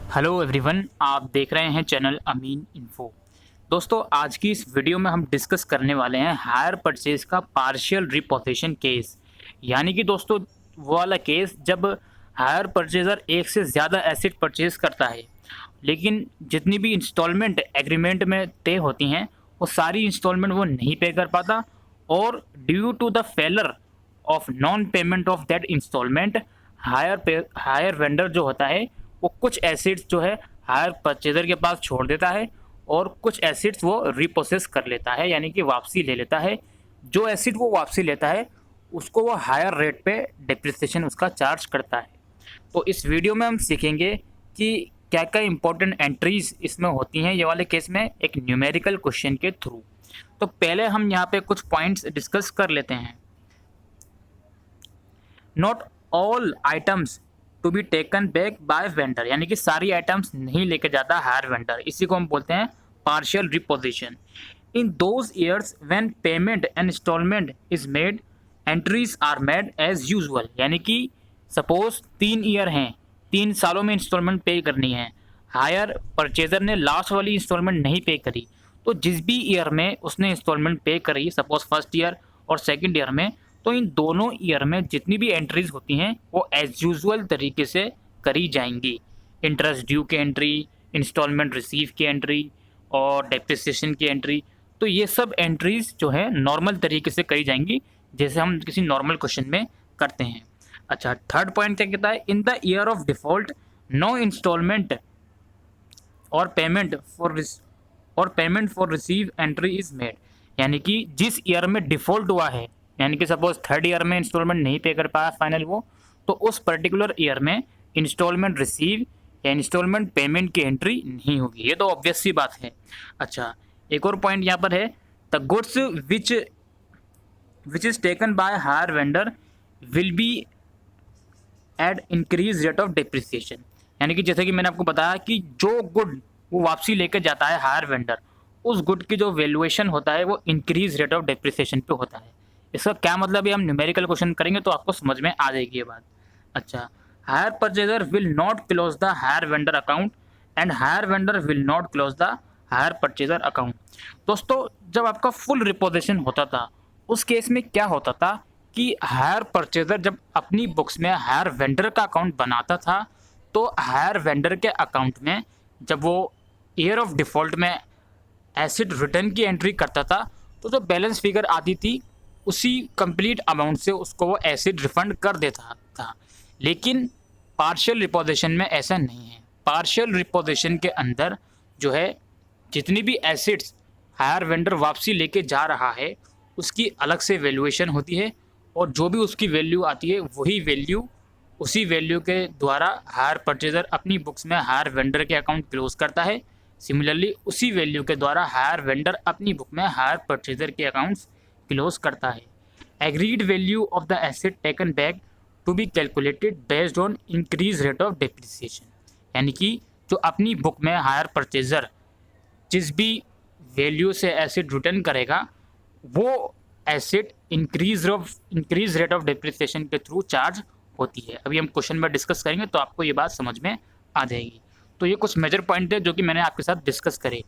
Hello everyone, आप देख रहे हैं चैनल अमीन इन्फो। दोस्तों, आज की इस वीडियो में हम डिस्कस करने वाले हैं हायर परचेज का पार्शियल रिपोजिशन केस। यानी कि दोस्तों, वो वाला केस जब हायर परचेजर एक से ज़्यादा एसेट परचेज करता है, लेकिन जितनी भी इंस्टॉलमेंट एग्रीमेंट में तय होती हैं वो सारी इंस्टॉलमेंट वो नहीं पे कर पाता, और due to the failure of non payment of that instalment hire vendor जो होता है वो कुछ एसिड्स जो है हायर परचेजर के पास छोड़ देता है, और कुछ एसिड्स वो रिप्रोसेस कर लेता है, यानी कि वापसी ले लेता है। जो एसिड वो वापसी लेता है उसको वो हायर रेट पे डिप्रिसिएशन उसका चार्ज करता है। तो इस वीडियो में हम सीखेंगे कि क्या क्या इंपॉर्टेंट एंट्रीज इसमें होती हैं ये वाले केस में, एक न्यूमेरिकल क्वेश्चन के थ्रू। तो पहले हम यहाँ पे कुछ पॉइंट्स डिस्कस कर लेते हैं। Not all items to be taken back by vendor, यानी कि सारी आइटम्स नहीं लेके जाता हायर वेंडर, इसी को हम बोलते हैं partial repossession. In those years when payment and instalment is made, entries are made as usual. यानी कि सपोज 3 ईयर हैं, 3 सालों में इंस्टॉलमेंट पे करनी है, हायर परचेजर ने लास्ट वाली इंस्टॉलमेंट नहीं पे करी, तो जिस भी ईयर में उसने इंस्टॉलमेंट पे करी, सपोज फर्स्ट ईयर और सेकंड ईयर में, तो इन दोनों ईयर में जितनी भी एंट्रीज होती हैं वो एज यूजुअल तरीके से करी जाएंगी। इंटरेस्ट ड्यू की एंट्री, इंस्टॉलमेंट रिसीव की एंट्री और डेप्रिसिएशन की एंट्री, तो ये सब एंट्रीज जो है नॉर्मल तरीके से करी जाएंगी, जैसे हम किसी नॉर्मल क्वेश्चन में करते हैं। अच्छा, थर्ड पॉइंट क्या कहता है? In the year of default no instalment और payment for receive entry is made. यानी कि जिस ईयर में डिफॉल्ट हुआ है, यानी कि सपोज थर्ड ईयर में इंस्टॉलमेंट नहीं पे कर पाया फाइनल वो, तो उस पर्टिकुलर ईयर में इंस्टॉलमेंट रिसीव या इंस्टॉलमेंट पेमेंट की एंट्री नहीं होगी। ये तो ऑब्वियस सी बात है। अच्छा, एक और पॉइंट यहाँ पर है, the goods which is taken by hire vendor will be at increase rate of depreciation. यानी कि जैसे कि मैंने आपको बताया कि जो गुड वो वापसी लेकर जाता है हायर वेंडर, उस गुड की जो वैल्यूएशन होता है वो इंक्रीज रेट ऑफ डिप्रिसिएशन पे होता है। इसका क्या मतलब है, हम न्यूमेरिकल क्वेश्चन करेंगे तो आपको समझ में आ जाएगी ये बात। अच्छा, hire purchaser will not close the hire vendor account and hire vendor will not close the hire purchaser account. दोस्तों, जब आपका फुल रिपोजिशन होता था उस केस में क्या होता था कि हायर परचेजर जब अपनी बुक्स में हायर वेंडर का अकाउंट बनाता था, तो हायर वेंडर के अकाउंट में जब वो ईयर ऑफ डिफ़ॉल्ट में एसिड रिटर्न की एंट्री करता था, तो जो बैलेंस फिगर आती थी उसी कंप्लीट अमाउंट से उसको वो एसिड रिफंड कर देता था। लेकिन पार्शियल रिपोजिशन में ऐसा नहीं है। पार्शियल रिपोजिशन के अंदर जो है जितनी भी एसिड्स हायर वेंडर वापसी लेके जा रहा है उसकी अलग से वैल्यूएशन होती है, और जो भी उसकी वैल्यू आती है वही वैल्यू, उसी वैल्यू के द्वारा हायर परचेजर अपनी बुक्स में हायर वेंडर के अकाउंट क्लोज करता है। सिमिलरली उसी वैल्यू के द्वारा हायर वेंडर अपनी बुक में हायर परचेजर के अकाउंट्स क्लोज करता है। Agreed value of the asset taken back to be calculated based on increase rate of depreciation. यानी कि जो अपनी बुक में हायर परचेजर जिस भी वैल्यू से एसेट रिटर्न करेगा वो asset increase rate of depreciation के थ्रू चार्ज होती है। अभी हम क्वेश्चन में डिस्कस करेंगे तो आपको ये बात समझ में आ जाएगी। तो ये कुछ मेजर पॉइंट है जो कि मैंने आपके साथ डिस्कस करे।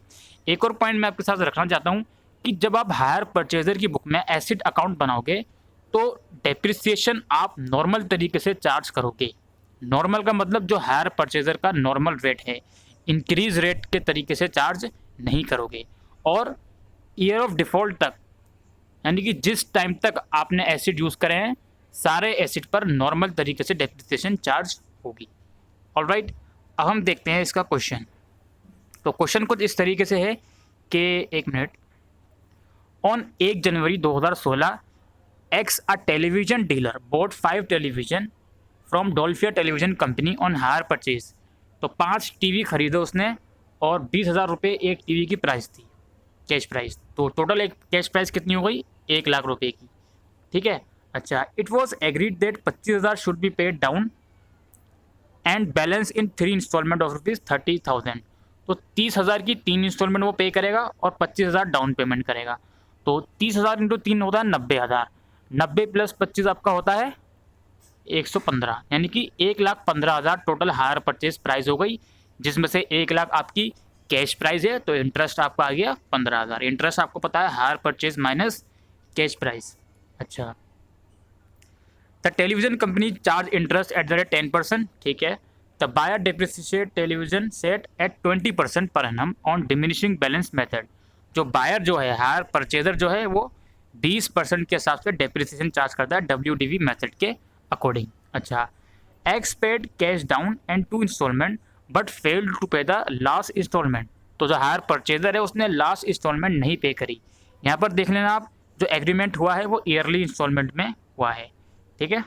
एक और पॉइंट मैं आपके साथ रखना चाहता हूँ कि जब आप हायर परचेजर की बुक में एसिड अकाउंट बनाओगे तो डेप्रिसिएशन आप नॉर्मल तरीके से चार्ज करोगे। नॉर्मल का मतलब जो हायर परचेजर का नॉर्मल रेट है, इंक्रीज रेट के तरीके से चार्ज नहीं करोगे। और ईयर ऑफ डिफ़ॉल्ट तक, यानी कि जिस टाइम तक आपने एसिड यूज़ करे हैं सारे एसिड पर नॉर्मल तरीके से डेप्रिसिएशन चार्ज होगी। ऑलराइट, अब हम देखते हैं इसका क्वेश्चन। तो क्वेश्चन कुछ इस तरीके से है कि एक minute, on 1 January 2016 X a television dealer bought 5 television from Dolphia television company on hire purchase. तो 5 टीवी खरीदे उसने और 20,000 रुपये एक टीवी की प्राइस थी, कैश प्राइस। तो टोटल एक कैश प्राइस कितनी हो गई? 1,00,000 रुपये की। ठीक है। अच्छा, it was agreed that 25,000 should be paid down and balance in 3 instalment of ₹30,000। तो 30,000 की 3 इंस्टॉलमेंट वो पे करेगा और 25,000 डाउन पेमेंट करेगा। तो 30,000 इंटू 3 होता है 90,000। 90 प्लस 25 आपका होता है 115, यानी कि 1,15,000 टोटल हायर परचेज प्राइस हो गई। जिसमें से 1 लाख आपकी कैश प्राइस है, तो इंटरेस्ट आपका आ गया 15,000। इंटरेस्ट आपको पता है hire purchase minus cash price. अच्छा, the television company charge interest at the rate 10%, ठीक है। The buyer depreciate television set at 20% per annum on diminishing balance method. जो बायर जो है, हायर परचेजर जो है, वो 20% के हिसाब से डेप्रिसिएशन चार्ज करता है WDV मेथड के अकॉर्डिंग। अच्छा, X paid cash down and 2 instalment but failed to pay the last instalment. तो जो हायर परचेजर है उसने लास्ट इंस्टॉलमेंट नहीं पे करी। यहाँ पर देख लेना आप, जो एग्रीमेंट हुआ है वो ईयरली इंस्टॉलमेंट में हुआ है, ठीक है,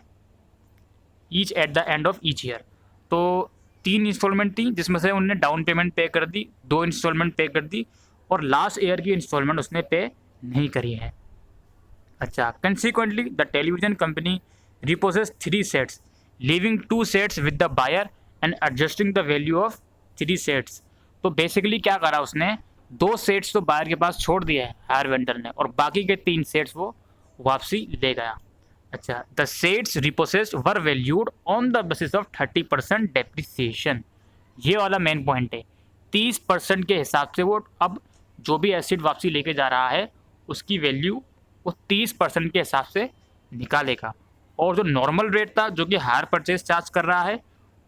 each at the end of each year. तो 3 इंस्टॉलमेंट थी जिसमें से उन्होंने डाउन पेमेंट पे कर दी, 2 इंस्टॉलमेंट पे कर दी और लास्ट ईयर की इंस्टॉलमेंट उसने पे नहीं करी है। अच्छा, consequently the television company repossesses 3 sets leaving 2 sets with the buyer and adjusting the value of 3 sets. तो बेसिकली क्या करा उसने, 2 सेट्स तो बायर के पास छोड़ दिया है हायर वेंडर ने और बाकी के 3 सेट्स वो वापसी ले गया। अच्छा, the sets repossessed were valued on the basis of 30% depreciation. ये वाला मेन पॉइंट है, 30% के हिसाब से वो अब जो भी एसिड वापसी लेके जा रहा है उसकी वैल्यू वो 30% के हिसाब से निकालेगा। और जो नॉर्मल रेट था जो कि हायर परचेज चार्ज कर रहा है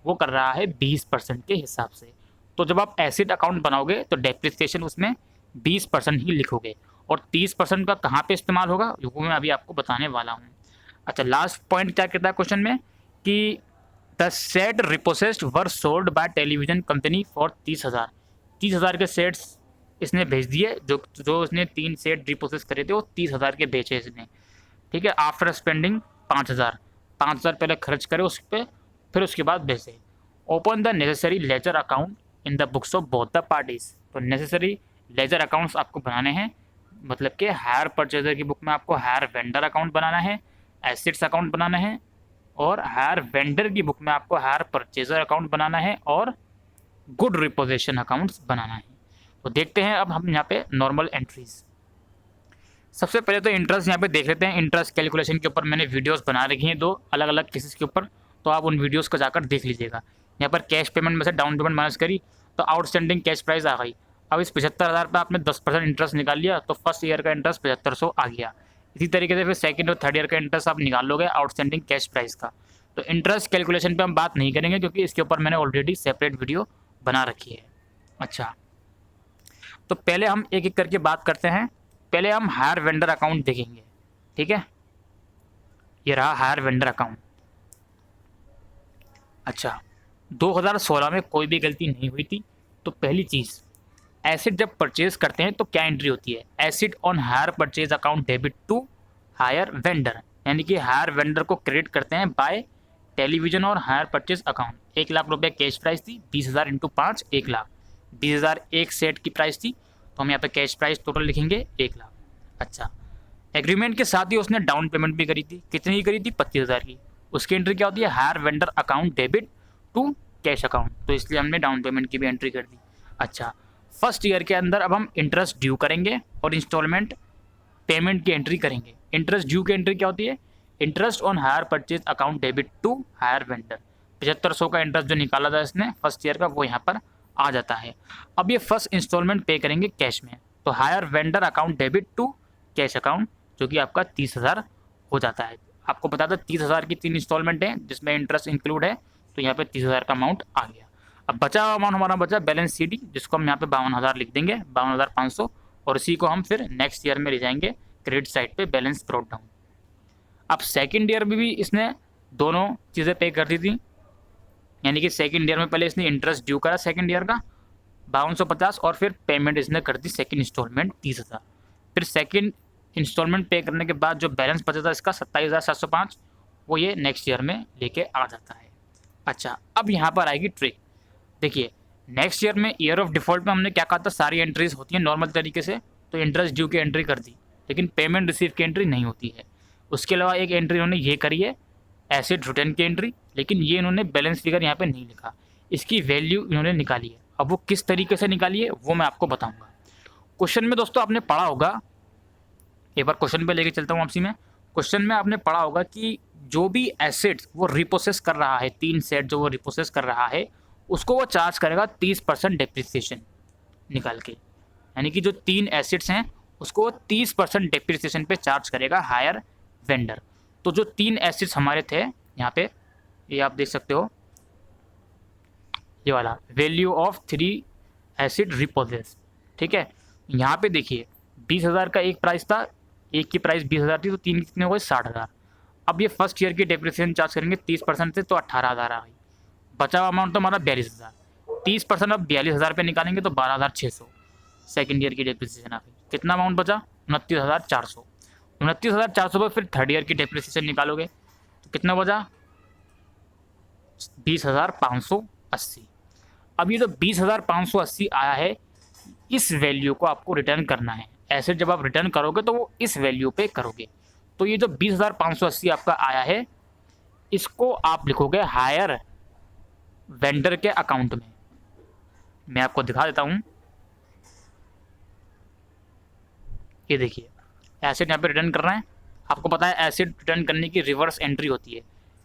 वो कर रहा है 20% के हिसाब से। तो जब आप एसिड अकाउंट बनाओगे तो डेप्रिसिएशन उसमें 20% ही लिखोगे और 30% का कहाँ पे इस्तेमाल होगा वो मैं अभी आपको बताने वाला हूँ। अच्छा, लास्ट पॉइंट क्या कहता है क्वेश्चन में कि the set repossessed were sold by television company for 30,000 के सेट्स इसने भेज दिए। जो इसने 3 सेट रिपोसेस करे थे वो 30,000 के बेचे इसने, ठीक है। आफ्टर स्पेंडिंग 5,000 पहले खर्च करे उस पर, फिर उसके बाद भेजे। Open the necessary ledger account in the books of both the parties. तो नेसेसरी लेजर अकाउंट्स आपको बनाने हैं, मतलब कि हायर परचेजर की बुक में आपको हायर वेंडर अकाउंट बनाना है, एसेट्स अकाउंट बनाना है, और हायर वेंडर की बुक में आपको हायर परचेजर अकाउंट बनाना है और गुड रिपोजिशन अकाउंट्स बनाना है। तो देखते हैं अब हम यहाँ पे नॉर्मल एंट्रीज। सबसे पहले तो इंटरेस्ट यहाँ पे देख लेते हैं। इंटरेस्ट कैलकुलेशन के ऊपर मैंने वीडियोस बना रखी हैं 2 अलग अलग केसेस के ऊपर, तो आप उन वीडियोस को जाकर देख लीजिएगा। यहाँ पर कैश पेमेंट में से डाउन पेमेंट माइनस करी तो आउटस्टैंडिंग कैश प्राइस आ गई। अब इस 75,000 पर आपने 10% इंटरेस्ट निकाल लिया तो फर्स्ट ईयर का इंटरेस्ट 7500 आ गया। इसी तरीके से फिर सेकंड और थर्ड ईयर का इंटरेस्ट आप निकाल लोगे आउटस्टैंडिंग कैश प्राइस का। तो इंटरेस्ट कैलकुलेशन पे हम बात नहीं करेंगे क्योंकि इसके ऊपर मैंने ऑलरेडी सेपरेट वीडियो बना रखी है। अच्छा, तो पहले हम एक एक करके बात करते हैं। पहले हम हायर वेंडर अकाउंट देखेंगे, ठीक है। ये रहा हायर वेंडर अकाउंट। अच्छा, 2016 में कोई भी गलती नहीं हुई थी। तो पहली चीज़, एसिड जब परचेज करते हैं तो क्या एंट्री होती है, asset on hire purchase account debit to hire vendor, यानी कि हायर वेंडर को क्रेडिट करते हैं बाय टेलीविजन और हायर परचेज अकाउंट। 1 लाख रुपये कैश प्राइस थी, 20,000 इंटू 5 1 लाख, 20,000 एक सेट की प्राइस थी, तो हम यहाँ पे कैश प्राइस टोटल लिखेंगे 1 लाख। अच्छा, एग्रीमेंट के साथ ही उसने डाउन पेमेंट भी करी थी, कितनी की करी थी, 25,000 की। उसकी एंट्री क्या होती है, hire vendor account debit to cash account, तो इसलिए हमने डाउन पेमेंट की भी एंट्री कर दी। अच्छा, फर्स्ट ईयर के अंदर अब हम इंटरेस्ट ड्यू करेंगे और इंस्टॉलमेंट पेमेंट की एंट्री करेंगे। इंटरेस्ट ड्यू की एंट्री क्या होती है, interest on hire purchase account debit to hire vendor. 7500 का इंटरेस्ट जो निकाला था इसने फर्स्ट ईयर का वो यहाँ पर आ जाता है। अब ये फर्स्ट इंस्टॉलमेंट पे करेंगे कैश में, तो hire vendor account debit to cash account जो कि आपका 30,000 हो जाता है। आपको बता दें 30,000 की 3 इंस्टॉलमेंट है जिसमें इंटरेस्ट इंक्लूड है, तो यहाँ पे 30,000 का अमाउंट आ गया। अब बचा हुआ अमाउंट हमारा बचा बैलेंस CD, जिसको हम यहाँ पे 52,000 लिख देंगे, 52,500, और इसी को हम फिर नेक्स्ट ईयर में ले जाएंगे क्रेडिट साइड पे बैलेंस ब्रॉट डाउन। अब सेकेंड ईयर में भी इसने दोनों चीज़ें पे कर दी थी, यानी कि सेकेंड ईयर में पहले इसने इंटरेस्ट ड्यू करा सेकेंड ईयर का 5250 और फिर पेमेंट इसने कर दी सेकेंड इंस्टॉलमेंट 30,000। फिर सेकेंड इंस्टॉलमेंट पे करने के बाद जो बैलेंस बचा था इसका 27,705 वो ये नेक्स्ट ईयर में लेके आ जाता है। अच्छा, अब यहाँ पर आएगी ट्रिक। देखिए, नेक्स्ट ईयर में ईयर ऑफ डिफ़ॉल्ट में हमने क्या कहा था, सारी एंट्रीज होती हैं नॉर्मल तरीके से, तो इंटरेस्ट ड्यू की एंट्री कर दी, लेकिन पेमेंट रिसीव की एंट्री नहीं होती है। उसके अलावा एक एंट्री इन्होंने ये करी है एसिड रिटर्न की एंट्री, लेकिन ये इन्होंने बैलेंस फिगर यहाँ पे नहीं लिखा, इसकी वैल्यू इन्होंने निकाली है। अब वो किस तरीके से निकाली है वो मैं आपको बताऊँगा। क्वेश्चन में दोस्तों आपने पढ़ा होगा, एक बार क्वेश्चन पे लेके चलता हूँ आपसी में। क्वेश्चन में आपने पढ़ा होगा कि जो भी एसिड्स वो रिपोसेस कर रहा है, 3 सेट जो वो रिपोसेस कर रहा है, उसको वो चार्ज करेगा 30% डेप्रिसिएशन निकाल के, यानी कि जो 3 एसेट्स हैं उसको वो 30% डेप्रिसिएशन पे चार्ज करेगा हायर वेंडर। तो जो 3 एसेट्स हमारे थे यहाँ पे, ये आप देख सकते हो, ये वाला वैल्यू ऑफ 3 एसेट रिपोजेस, ठीक है। यहाँ पे देखिए 20,000 का एक प्राइस था, एक की प्राइस 20,000 थी, तो 3 कितने हो गए 60,000। अब ये फर्स्ट ईयर की डेप्रिसिएशन चार्ज करेंगे 30% से, तो 18,000 आ गई। बचा हुआ अमाउंट तो हमारा 42,000, 30% अब 42,000 पे निकालेंगे तो 12,600 सेकेंड ईयर की डेप्रिसिएशन आ गई। कितना अमाउंट बचा? 29,400। 29,400 पर फिर थर्ड ईयर की डेप्रिसिएशन निकालोगे तो कितना बचा? 20,580। अब ये जो 20,580 आया है, इस वैल्यू को आपको रिटर्न करना है। ऐसे जब आप रिटर्न करोगे तो वो इस वैल्यू पे करोगे। तो ये जो 20,580 आपका आया है, इसको आप लिखोगे हायर वेंडर के अकाउंट में। मैं आपको दिखा देता हूँ, ये देखिए एसेट यहाँ पे रिटर्न कर रहे हैं। आपको पता है एसेट रिटर्न करने की रिवर्स एंट्री होती है,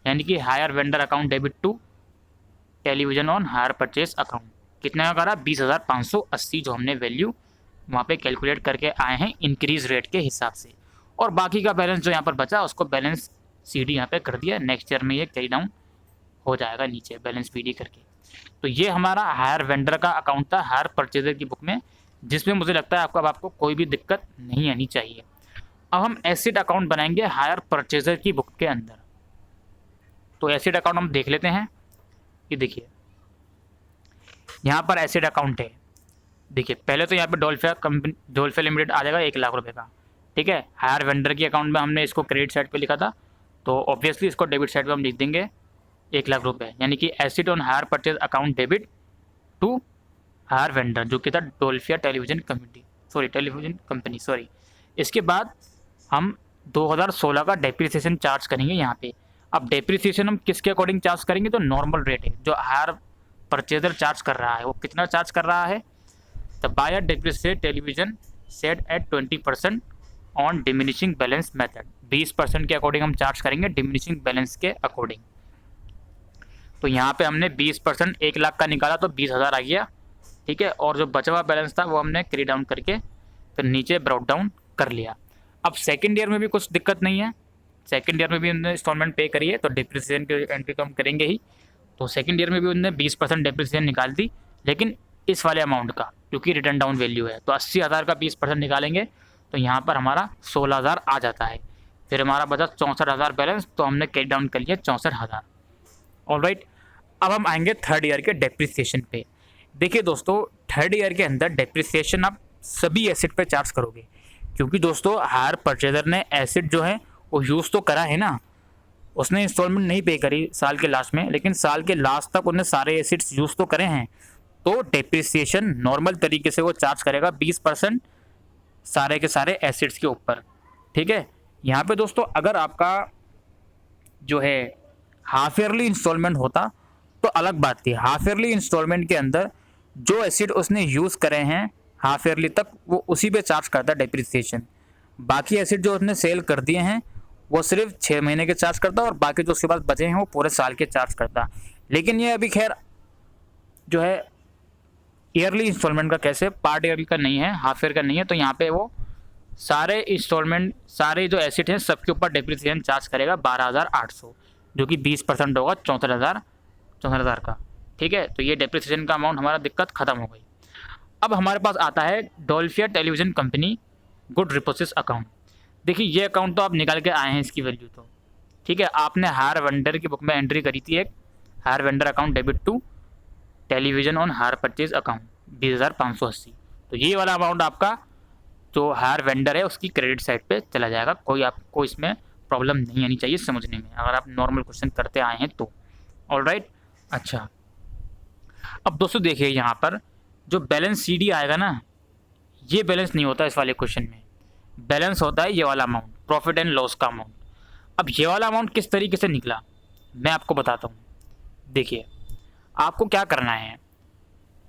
यानी कि hire vendor account debit to television on hire purchase account. कितने का करा? 20,580 जो हमने वैल्यू वहाँ पे कैलकुलेट करके आए हैं इंक्रीज रेट के हिसाब से। और बाकी का बैलेंस जो यहाँ पर बचा उसको बैलेंस CD यहाँ पे कर दिया। नेक्स्ट ईयर में ये कैरी डाउन हो जाएगा नीचे बैलेंस PD करके। तो ये हमारा हायर वेंडर का अकाउंट था हायर परचेजर की बुक में, जिसमें मुझे लगता है आपको कोई भी दिक्कत नहीं आनी चाहिए। अब हम एसिड अकाउंट बनाएंगे हायर परचेजर की बुक के अंदर। तो एसिड अकाउंट हम देख लेते हैं। ये देखिए यहाँ पर एसिड अकाउंट है। देखिए पहले तो यहाँ पे डोल्फिया लिमिटेड आ जाएगा 1 लाख रुपए का, ठीक है। हायर वेंडर की अकाउंट में हमने इसको क्रेडिट साइड पे लिखा था, तो ऑब्वियसली इसको डेबिट साइड पे हम लिख देंगे 1 लाख रुपए, यानी कि asset on hire purchase account debit to hire vendor, जो कि था डोल्फिया टेलीविजन कंपनी सॉरी। इसके बाद हम 2016 का डेप्रिसिएशन चार्ज करेंगे यहाँ पे। अब डेप्रिसिएशन हम किसके अकॉर्डिंग चार्ज करेंगे? तो नॉर्मल रेट है जो हायर परचेजर चार्ज कर रहा है। वो कितना चार्ज कर रहा है? The buyer depreciate television set at 20% on diminishing balance method. 20% के अकॉर्डिंग हम चार्ज करेंगे डिमिनिशिंग बैलेंस के अकॉर्डिंग। तो यहाँ पे हमने 20% 1 लाख का निकाला तो 20,000 आ गया, ठीक है। और जो बचा हुआ बैलेंस था वो हमने कैरी डाउन करके फिर नीचे ब्रॉट डाउन कर लिया। अब सेकेंड ईयर में भी कुछ दिक्कत नहीं है, सेकेंड ईयर में भी उन्होंने इंस्टॉलमेंट पे करी है तो डिप्रिसिएशन की एंट्री तो हम करेंगे ही। तो सेकेंड ईयर में भी उन्होंने 20% डिप्रिसिएशन निकाल दी, लेकिन इस वाले अमाउंट का, क्योंकि रिटर्न डाउन वैल्यू है। तो 80,000 का 20% निकालेंगे तो यहाँ पर हमारा 16,000 आ जाता है। फिर हमारा बचा 64,000 बैलेंस, तो हमने कैरी डाउन कर लिया 64,000। ऑलराइट, अब हम आएंगे थर्ड ईयर के डेप्रिसिएशन पे। देखिए दोस्तों, थर्ड ईयर के अंदर डेप्रिसिएशन आप सभी एसेट पे चार्ज करोगे, क्योंकि दोस्तों हायर परचेजर ने एसेट जो है वो यूज़ तो करा है ना, उसने इंस्टॉलमेंट नहीं पे करी साल के लास्ट में, लेकिन साल के लास्ट तक उन्हें सारे एसेट्स यूज़ तो करे हैं। तो डेप्रिसिएशन नॉर्मल तरीके से वो चार्ज करेगा 20% सारे के सारे एसेट्स के ऊपर, ठीक है। यहाँ पे दोस्तों अगर आपका जो है हाफ ईयरली इंस्टॉलमेंट होता तो अलग बात थी। हाफ ईयरली इंस्टॉलमेंट के अंदर जो एसेट उसने यूज़ करे हैं हाफ ईयरली तक, वो उसी पे चार्ज करता है डेप्रिसिएशन। बाकी एसेट जो उसने सेल कर दिए हैं वो सिर्फ 6 महीने के चार्ज करता, और बाकी जो उसके पास बचे हैं वो पूरे साल के चार्ज करता। लेकिन ये अभी खैर जो है ईयरली इंस्टॉलमेंट का कैसे, पार्ट ईयरली का नहीं है, हाफ ईयर का नहीं है। तो यहाँ पे वो सारे इंस्टॉलमेंट, सारे जो एसेट हैं सबके ऊपर डेप्रिसिएशन चार्ज करेगा 12,800, जो कि 20% होगा 64,000 का, ठीक है। तो ये डेप्रिसिएशन का अमाउंट हमारा दिक्कत खत्म हो गई। अब हमारे पास आता है डोल्फिया टेलीविजन कंपनी गुड रिपोसिस अकाउंट। देखिए ये अकाउंट तो आप निकाल के आए हैं इसकी वैल्यू तो, ठीक है। आपने हायर वेंडर की बुक में एंट्री करी थी एक hire vendor account debit to television on hire purchase account 20,580। तो ये वाला अमाउंट आपका जो हायर वेंडर है उसकी क्रेडिट साइड पे चला जाएगा। कोई आपको इसमें प्रॉब्लम नहीं आनी चाहिए समझने में, अगर आप नॉर्मल क्वेश्चन करते आए हैं तो। ऑलराइट, अच्छा अब दोस्तों देखिए यहाँ पर जो बैलेंस CD आएगा ना, ये बैलेंस नहीं होता इस वाले क्वेश्चन में। बैलेंस होता है ये वाला अमाउंट, प्रॉफिट एंड लॉस का अमाउंट। अब ये वाला अमाउंट किस तरीके से निकला मैं आपको बताता हूँ। देखिए आपको क्या करना है,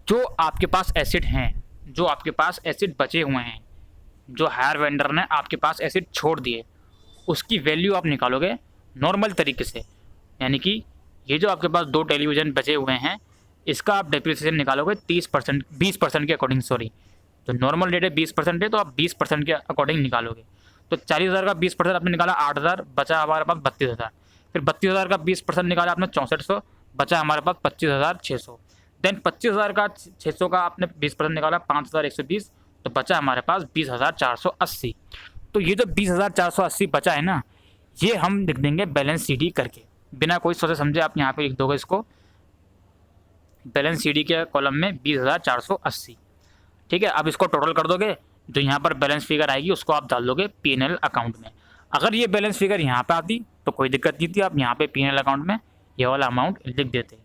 जो आपके पास एसेट हैं, जो आपके पास एसेट बचे हुए हैं, जो हायर वेंडर ने आपके पास एसेट छोड़ दिए, उसकी वैल्यू आप निकालोगे नॉर्मल तरीके से। यानी कि ये जो आपके पास 2 टेलीविज़न बचे हुए हैं, इसका आप डेप्रिसिएशन निकालोगे 30%, 20% के अकॉर्डिंग, सॉरी, तो नॉर्मल रेट है 20% है, तो आप 20% के अकॉर्डिंग निकालोगे। तो 40,000 का 20% आपने निकाला 8,000, बचा हमारे पास 32,000। फिर 32,000 का 20% निकाला आपने 6400, बचा हमारे पास 25,600। देन 25,000 का 600 का आपने 20% निकाला 5,120, तो बचा हमारे पास 20,480। तो ये जो 20,480 बचा है ना, ये हम लिख देंगे बैलेंस सीडी करके, बिना कोई सोचे समझे आप यहाँ पे लिख दोगे इसको बैलेंस सीडी के कॉलम में 20,480। ठीक है, अब इसको टोटल कर दोगे, जो यहाँ पर बैलेंस फिगर आएगी उसको आप डाल दोगे पीएनएल अकाउंट में। अगर ये बैलेंस फिगर यहाँ पे आती तो कोई दिक्कत नहीं थी, आप यहाँ पे पीएनएल अकाउंट में ये वाला अमाउंट लिख देते।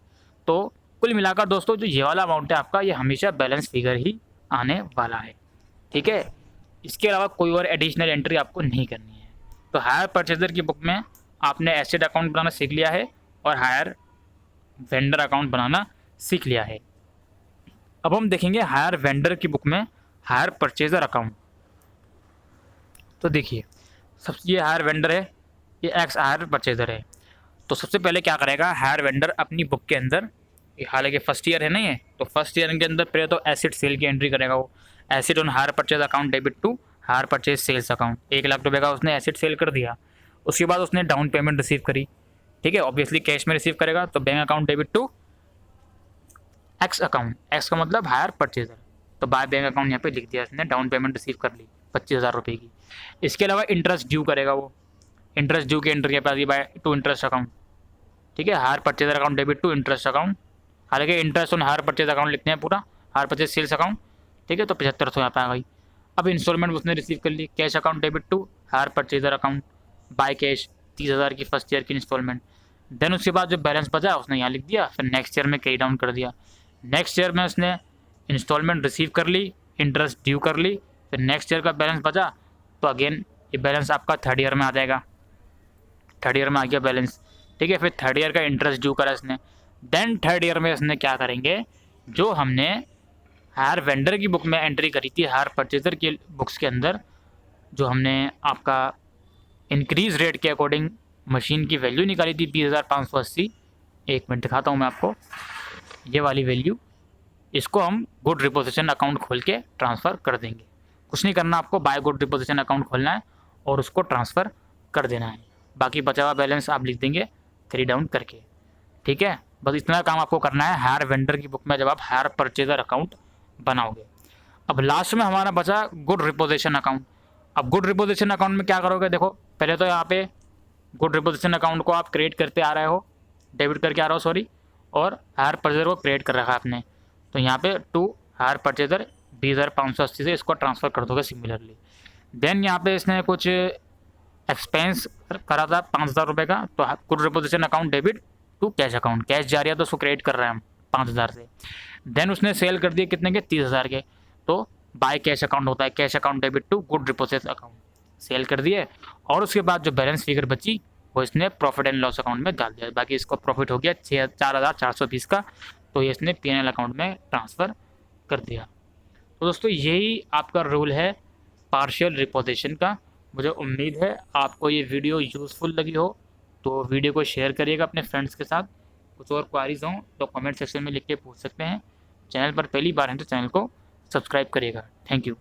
तो कुल मिलाकर दोस्तों जो ये वाला अमाउंट है आपका, ये हमेशा बैलेंस फिगर ही आने वाला है। ठीक है, इसके अलावा कोई और एडिशनल एंट्री आपको नहीं करनी है। तो हायर परचेजर की बुक में आपने एसेट अकाउंट बनाना सीख लिया है और हायर वेंडर अकाउंट बनाना सीख लिया है। अब हम देखेंगे हायर वेंडर की बुक में हायर परचेजर अकाउंट। तो देखिए, सबसे ये हायर वेंडर है, ये एक्स हायर परचेजर है। तो सबसे पहले क्या करेगा हायर वेंडर अपनी बुक के अंदर, हालांकि फर्स्ट ईयर है ना ये, तो फर्स्ट ईयर के अंदर पहले तो एसेट सेल की एंट्री करेगा वो। Asset on hire purchase account debit to hire purchase sales account, 1,00,000 का उसने एसेट सेल कर दिया। उसके बाद उसने डाउन पेमेंट रिसीव करी। ठीक है, ऑब्वियसली कैश में रिसीव करेगा, तो bank account debit to X account, X का मतलब हायर परचेजर, तो बाय बैंक अकाउंट यहाँ पे लिख दिया इसने, डाउन पेमेंट रिसीव कर ली 25,000 रुपये की। इसके अलावा इंटरेस्ट ड्यू करेगा वो, इंटरेस्ट ड्यू की एंट्री पे आती बाय टू इंटरेस्ट अकाउंट। ठीक है, hire purchaser account debit to interest account, हालांकि interest on hire purchase account लिखते हैं पूरा, हायर परचेज सेल्स अकाउंट। ठीक है, तो 7500 यहाँ पे आ गई। अब इंस्टॉलमेंट उसने रिसीव कर ली, cash account debit to hire purchaser account by cash 30,000 की फर्स्ट ईयर की इंस्टॉलमेंट। देन उसके बाद जो बैलेंस बचा उसने यहाँ लिख दिया, फिर नेक्स्ट ईयर में कैरी डाउन कर दिया। नेक्स्ट ईयर में उसने इंस्टॉलमेंट रिसीव कर ली, इंटरेस्ट ड्यू कर ली, फिर नेक्स्ट ईयर का बैलेंस बचा, तो अगेन ये बैलेंस आपका थर्ड ईयर में आ जाएगा। थर्ड ईयर में आ गया बैलेंस। ठीक है, फिर थर्ड ईयर का इंटरेस्ट ड्यू करा इसने। देन थर्ड ईयर में इसने क्या करेंगे, जो हमने हायर वेंडर की बुक में एंट्री करी थी हायर परचेजर की बुक्स के अंदर, जो हमने आपका इंक्रीज रेट के अकॉर्डिंग मशीन की वैल्यू निकाली थी 20,580, एक मिनट दिखाता हूँ मैं आपको, ये वाली वैल्यू, इसको हम गुड रिपोजिशन अकाउंट खोल के ट्रांसफ़र कर देंगे। कुछ नहीं करना आपको, बाय गुड रिपोजिशन अकाउंट खोलना है और उसको ट्रांसफ़र कर देना है। बाकी बचा हुआ बैलेंस आप लिख देंगे कैरी डाउन करके। ठीक है, बस इतना काम आपको करना है हायर वेंडर की बुक में जब आप हायर परचेजर अकाउंट बनाओगे। अब लास्ट में हमारा बचा गुड रिपोजिशन अकाउंट। अब गुड रिपोजिशन अकाउंट में क्या करोगे, देखो पहले तो यहाँ पे गुड रिपोजिशन अकाउंट को आप क्रिएट करते आ रहे हो, डेबिट करके आ रहे हो सॉरी, और हायर परचेजर को क्रिएट कर रखा है आपने, तो यहाँ पे टू हायर परचेजर 20,580 से इसको ट्रांसफ़र कर दोगे सिमिलरली। देन यहाँ पे इसने कुछ एक्सपेंस करा था 5,000 रुपये का, तो good repossession account debit to cash account, cash जा रही है तो उसको क्रिएट कर रहे हैं हम 5,000 से। देन उसने सेल कर दिए कितने के, 30,000 के, तो बाय कैश अकाउंट होता है, cash account debit to good repossession account, sale कर दिए। और उसके बाद जो बैलेंस फिगर बची वो इसने प्रॉफिट एंड लॉस अकाउंट में डाल दिया। बाकी इसको प्रॉफिट हो गया 4,420 का, तो ये इसने पीएनएल अकाउंट में ट्रांसफ़र कर दिया। तो दोस्तों यही आपका रूल है पार्शियल रिपोजिशन का। मुझे उम्मीद है आपको ये वीडियो यूज़फुल लगी हो, तो वीडियो को शेयर करिएगा अपने फ्रेंड्स के साथ। कुछ और क्वारीज़ हों तो कमेंट सेक्शन में लिख के पूछ सकते हैं। चैनल पर पहली बार हैं तो चैनल को सब्सक्राइब करिएगा। Thank you.